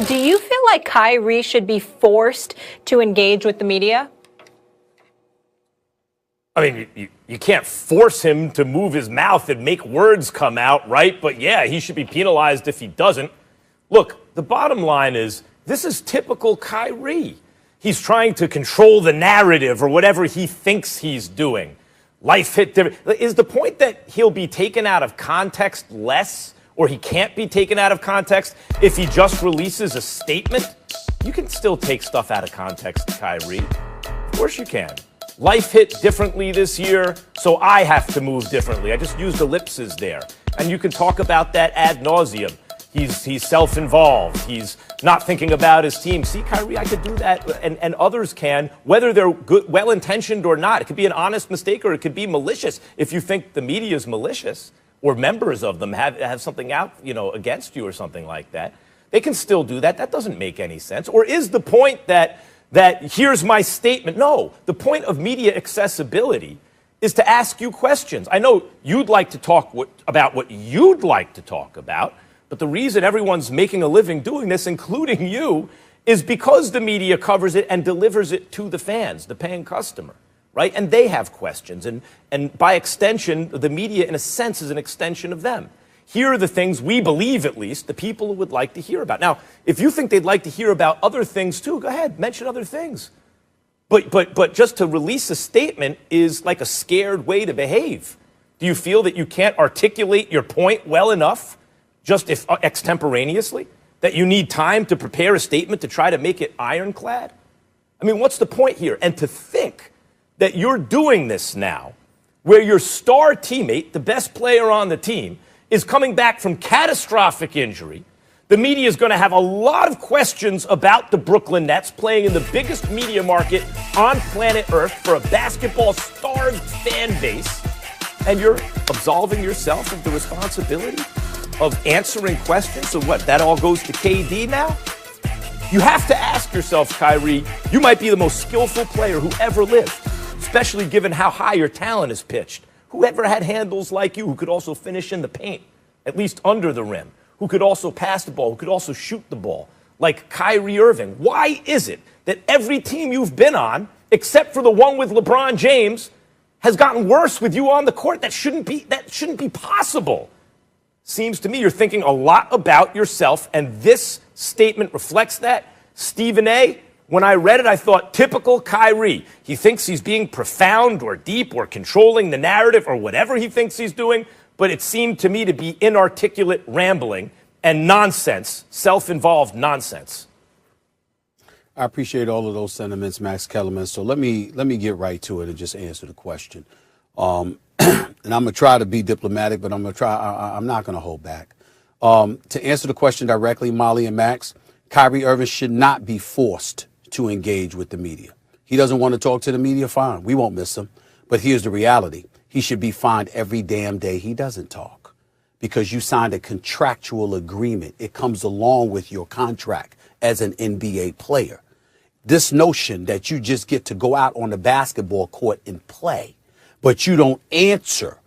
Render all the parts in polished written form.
Do you feel like Kyrie should be forced to engage with the media? I mean, you can't force him to move his mouth and make words come out, right? But yeah, he should be penalized if he doesn't. Look, the bottom line is this is typical Kyrie. He's trying to control the narrative or whatever he thinks he's doing. Life hit different. Is the point that he'll be taken out of context less, or he can't be taken out of context if he just releases a statement? You can still take stuff out of context, Kyrie. Of course you can. Life hit differently this year, so I have to move differently. I just used ellipses there. And you can talk about that ad nauseum. He's self-involved. He's not thinking about his team. See, Kyrie, I could do that, and others can, whether they're good, well-intentioned or not. It could be an honest mistake, or it could be malicious. If you think the media is malicious, or members of them have something out, against you or something like that, they can still do that. That doesn't make any sense. Or is the point that here's my statement? No, the point of media accessibility is to ask you questions. I know you'd like to talk about what you'd like to talk about, but the reason everyone's making a living doing this, including you, is because the media covers it and delivers it to the fans, the paying customer, right? And they have questions. And by extension, the media, in a sense, is an extension of them. Here are the things we believe, at least, the people would like to hear about. Now, if you think they'd like to hear about other things, too, go ahead, mention other things. But just to release a statement is like a scared way to behave. Do you feel that you can't articulate your point well enough, just if extemporaneously, that you need time to prepare a statement to try to make it ironclad? I mean, what's the point here? And to think that you're doing this now, where your star teammate, the best player on the team, is coming back from catastrophic injury. The media is going to have a lot of questions about the Brooklyn Nets playing in the biggest media market on planet Earth for a basketball-starved fan base. And you're absolving yourself of the responsibility of answering questions. So what, that all goes to KD now? You have to ask yourself, Kyrie, you might be the most skillful player who ever lived, especially given how high your talent is pitched. Whoever had handles like you, who could also finish in the paint, at least under the rim, who could also pass the ball, who could also shoot the ball, like Kyrie Irving. Why is it that every team you've been on, except for the one with LeBron James, has gotten worse with you on the court? That shouldn't be possible. Seems to me you're thinking a lot about yourself, and this statement reflects that. Stephen A., when I read it, I thought, typical Kyrie. He thinks he's being profound or deep or controlling the narrative or whatever he thinks he's doing, but it seemed to me to be inarticulate rambling and nonsense, self-involved nonsense. I appreciate all of those sentiments, Max Kellerman. So let me get right to it and just answer the question. And I'm going to try to be diplomatic, but I'm not going to hold back. To answer the question directly, Molly and Max, Kyrie Irving should not be forced to engage with the media. He doesn't want to talk to the media, fine. We won't miss him. But here's the reality. He should be fined every damn day he doesn't talk, because you signed a contractual agreement. It comes along with your contract as an NBA player. This notion that you just get to go out on the basketball court and play, but you don't answer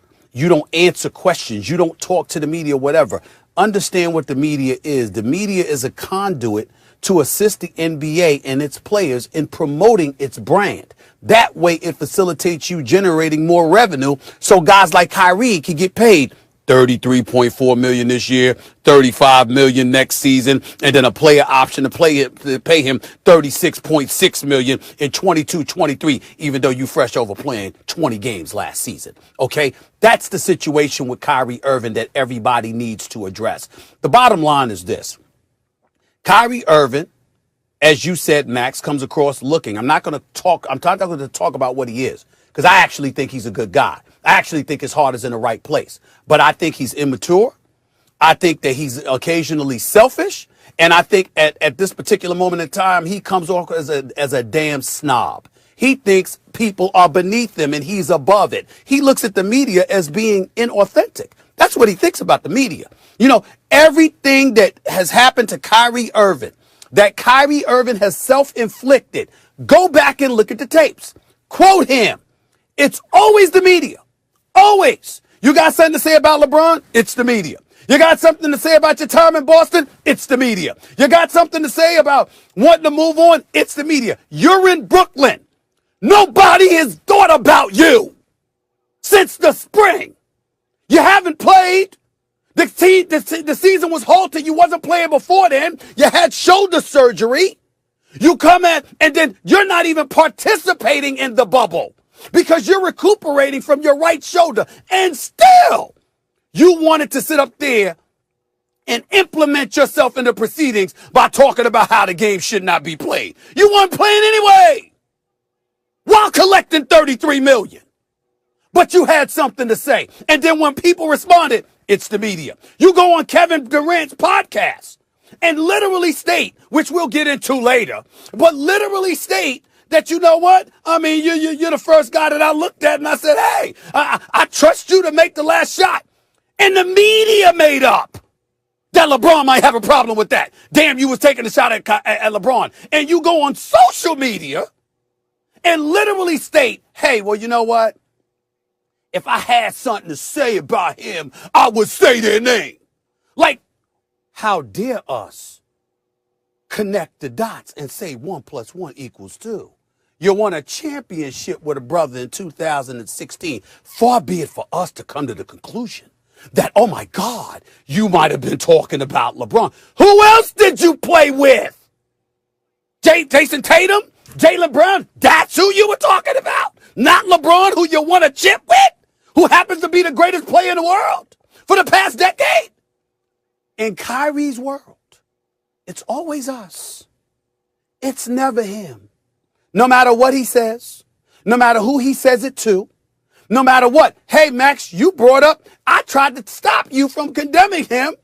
questions, you don't talk to the media, whatever. Understand what the media is. The media is a conduit to assist the NBA and its players in promoting its brand. That way it facilitates you generating more revenue so guys like Kyrie can get paid $33.4 million this year, $35 million next season, and then a player option to pay him $36.6 million in 22-23, even though you fresh over playing 20 games last season. Okay, that's the situation with Kyrie Irving that everybody needs to address. The bottom line is this: Kyrie Irving, as you said, Max, comes across looking. I'm not going to talk about what he is, because I actually think he's a good guy. I actually think his heart is in the right place. But I think he's immature. I think that he's occasionally selfish. And I think at this particular moment in time, he comes off as a damn snob. He thinks people are beneath him and he's above it. He looks at the media as being inauthentic. That's what he thinks about the media. You know, everything that has happened to Kyrie Irving, that Kyrie Irving has self-inflicted, go back and look at the tapes. Quote him. It's always the media. Always. You got something to say about LeBron? It's the media. You got something to say about your time in Boston? It's the media. You got something to say about wanting to move on? It's the media. You're in Brooklyn. Nobody has thought about you since the spring. You haven't played. The season was halted. You wasn't playing before then. You had shoulder surgery. You come in, and then you're not even participating in the bubble because you're recuperating from your right shoulder. And still, you wanted to sit up there and implement yourself in the proceedings by talking about how the game should not be played. You weren't playing anyway while collecting $33 million. But you had something to say. And then when people responded, it's the media. You go on Kevin Durant's podcast and literally state, which we'll get into later, but literally state that, you know what? I mean, you're the first guy that I looked at and I said, hey, I trust you to make the last shot. And the media made up that LeBron might have a problem with that. Damn, you was taking a shot at LeBron. And you go on social media and literally state, hey, well, you know what? If I had something to say about him, I would say their name. Like, how dare us connect the dots and say 1 + 1 = 2? You won a championship with a brother in 2016. Far be it for us to come to the conclusion that, oh my God, you might have been talking about LeBron. Who else did you play with? Jason Tatum? Jaylen Brown? That's who you were talking about? Not LeBron, who you won a chip with? Who happens to be the greatest player in the world for the past decade? In Kyrie's world, it's always us. It's never him. No matter what he says, no matter who he says it to, no matter what. Hey, Max, you brought up, I tried to stop you from condemning him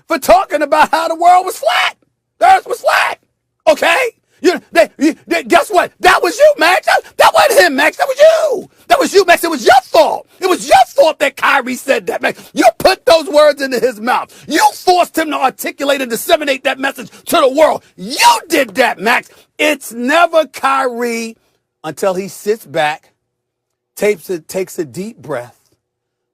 for talking about how the world was flat. The earth was flat. Okay? Guess what? That was you, Max. That wasn't him, Max. That was you. That was you, Max. It was your fault. It was your fault that Kyrie said that, Max. You put those words into his mouth. You forced him to articulate and disseminate that message to the world. You did that, Max. It's never Kyrie until he sits back, takes a deep breath,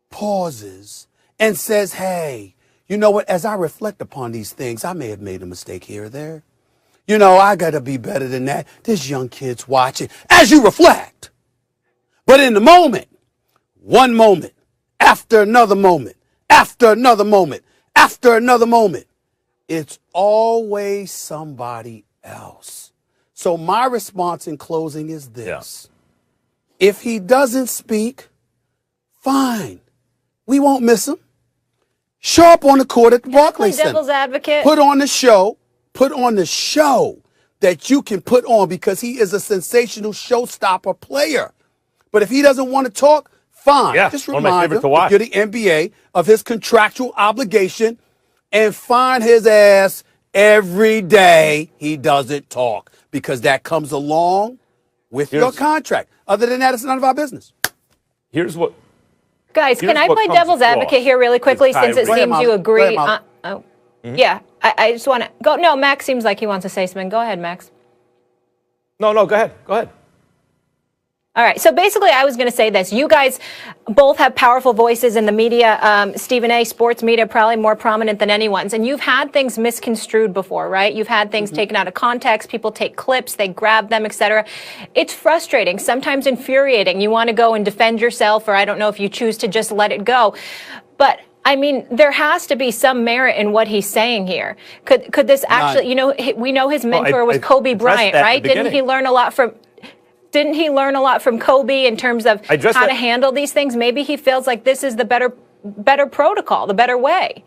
pauses, and says, hey, you know what? As I reflect upon these things, I may have made a mistake here or there. You know, I got to be better than that. There's young kids watching as you reflect. But in the moment, one moment, after another moment, after another moment, after another moment, it's always somebody else. So my response in closing is this. Yeah. If he doesn't speak, fine. We won't miss him. Show up on the court at the Barclays Center. Devil's advocate. Put on the show. Put on the show that you can put on because he is a sensational showstopper player. But if he doesn't want to talk, fine. Yeah, just one of my remind him, favorite to watch. if you're the NBA, of his contractual obligation and find his ass every day he doesn't talk because that comes along with your contract. Other than that, it's none of our business. Here's what. Guys, can I play devil's advocate here really quickly since it seems you agree? Yeah, I just want to go. No, Max seems like he wants to say something. Go ahead, Max. No, go ahead. Go ahead. All right. So basically, I was going to say this. You guys both have powerful voices in the media. Stephen A., sports media, probably more prominent than anyone's. And you've had things misconstrued before, right? You've had things taken out of context. People take clips, they grab them, etc. It's frustrating, sometimes infuriating. You want to go and defend yourself, or I don't know if you choose to just let it go. But I mean, there has to be some merit in what he's saying here. Could this actually, you know, we know his mentor was Kobe Bryant, right? Didn't he learn a lot from Kobe in terms of how to handle these things? Maybe he feels like this is the better protocol, the better way.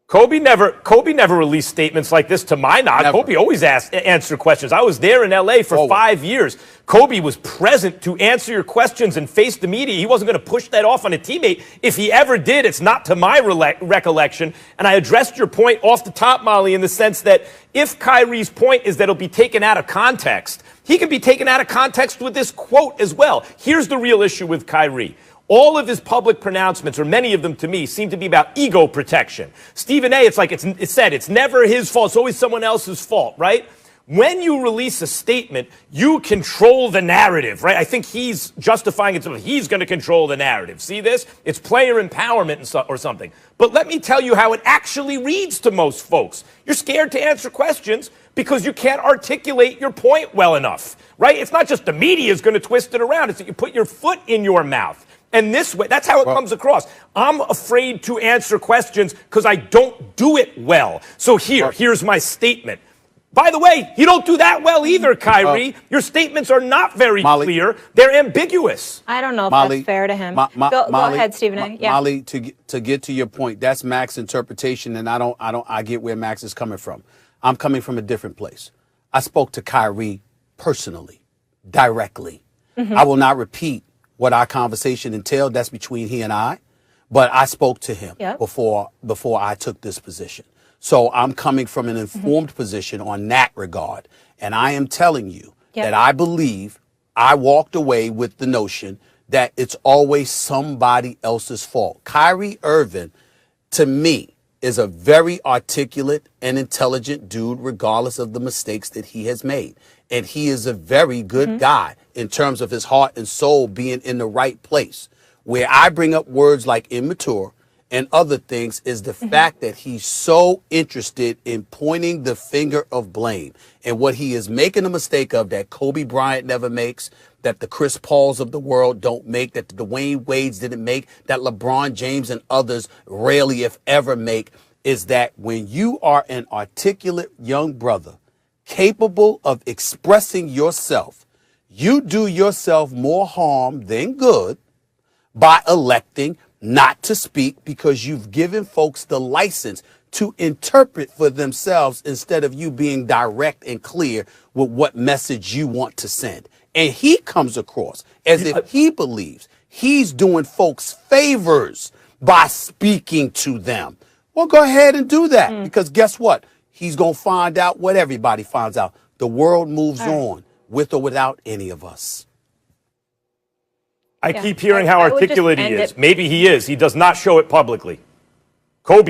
Kobe never released statements like this to my knowledge. Never. Kobe always answered questions. I was there in L.A. for 5 years. Kobe was present to answer your questions and face the media. He wasn't going to push that off on a teammate. If he ever did, it's not to my recollection. And I addressed your point off the top, Molly, in the sense that if Kyrie's point is that it'll be taken out of context, he can be taken out of context with this quote as well. Here's the real issue with Kyrie. All of his public pronouncements, or many of them to me, seem to be about ego protection. Stephen A., it's like it's said, it's never his fault. It's always someone else's fault, right? When you release a statement, you control the narrative, right? I think he's justifying it. He's going to control the narrative. See this? It's player empowerment or something. But let me tell you how it actually reads to most folks. You're scared to answer questions because you can't articulate your point well enough, right? It's not just the media is going to twist it around. It's that you put your foot in your mouth. And this way, that's how it comes across. I'm afraid to answer questions because I don't do it well. So here's my statement. By the way, you don't do that well either, Kyrie. Your statements are not very clear. They're ambiguous. I don't know if that's fair to him. Go ahead, Stephen A. Yeah. Molly, to get to your point, that's Max's interpretation, and I get where Max is coming from. I'm coming from a different place. I spoke to Kyrie personally, directly. I will not repeat what our conversation entailed. That's between he and I. But I spoke to him before I took this position. So I'm coming from an informed position on that regard. And I am telling you that I believe I walked away with the notion that it's always somebody else's fault. Kyrie Irving, to me, is a very articulate and intelligent dude, regardless of the mistakes that he has made. And he is a very good guy in terms of his heart and soul being in the right place. Where I bring up words like immature and other things is the fact that he's so interested in pointing the finger of blame. And what he is making a mistake of that Kobe Bryant never makes, that the Chris Pauls of the world don't make, that the Dwayne Wades didn't make, that LeBron James and others rarely, if ever, make, is that when you are an articulate young brother capable of expressing yourself, you do yourself more harm than good by electing not to speak, because you've given folks the license to interpret for themselves instead of you being direct and clear with what message you want to send. And he comes across as if he believes he's doing folks favors by speaking to them. Well, go ahead and do that, because guess what? He's going to find out what everybody finds out. The world moves on with or without any of us. I keep hearing how articulate he is. Maybe he is. He does not show it publicly. Kobe